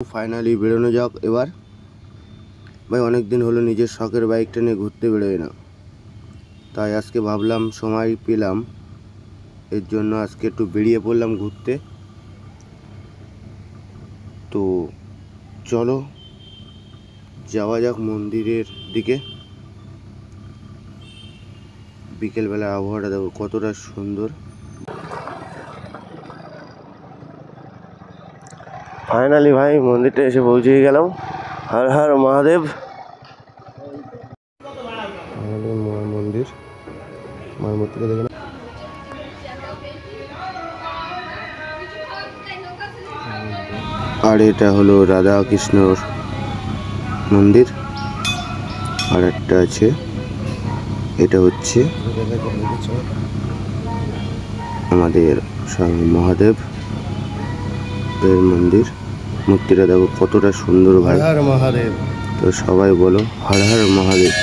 Finally বেরোনো যাক এবার। ভাই অনেক দিন হলো নিজের শখের বাইকটা নিয়ে ঘুরতে বেরোয় না, তাই আজকে ভাবলাম সময় পেলাম, এর জন্য আজকে একটু বেরিয়ে পড়লাম ঘুরতে। তো চলো যাওয়া যাক মন্দিরের দিকে। বিকেলবেলা আবহাওয়াটা দেখো কতটা সুন্দর। ফাইনালি ভাই মন্দিরটা এসে পৌঁছে গেলাম। হর হর মহাদেব। মন্দির মায়ের মূর্তিটা দেখে না, আর এটা হলো রাধা কৃষ্ণর মন্দির। আর একটা আছে, এটা হচ্ছে আমাদের স্বামী মহাদেব এর মন্দির। মূর্তিটা দেখো কতটা সুন্দর ভাই। হর হর মহাদেব। তো সবাই বলো হর হর মহাদেব।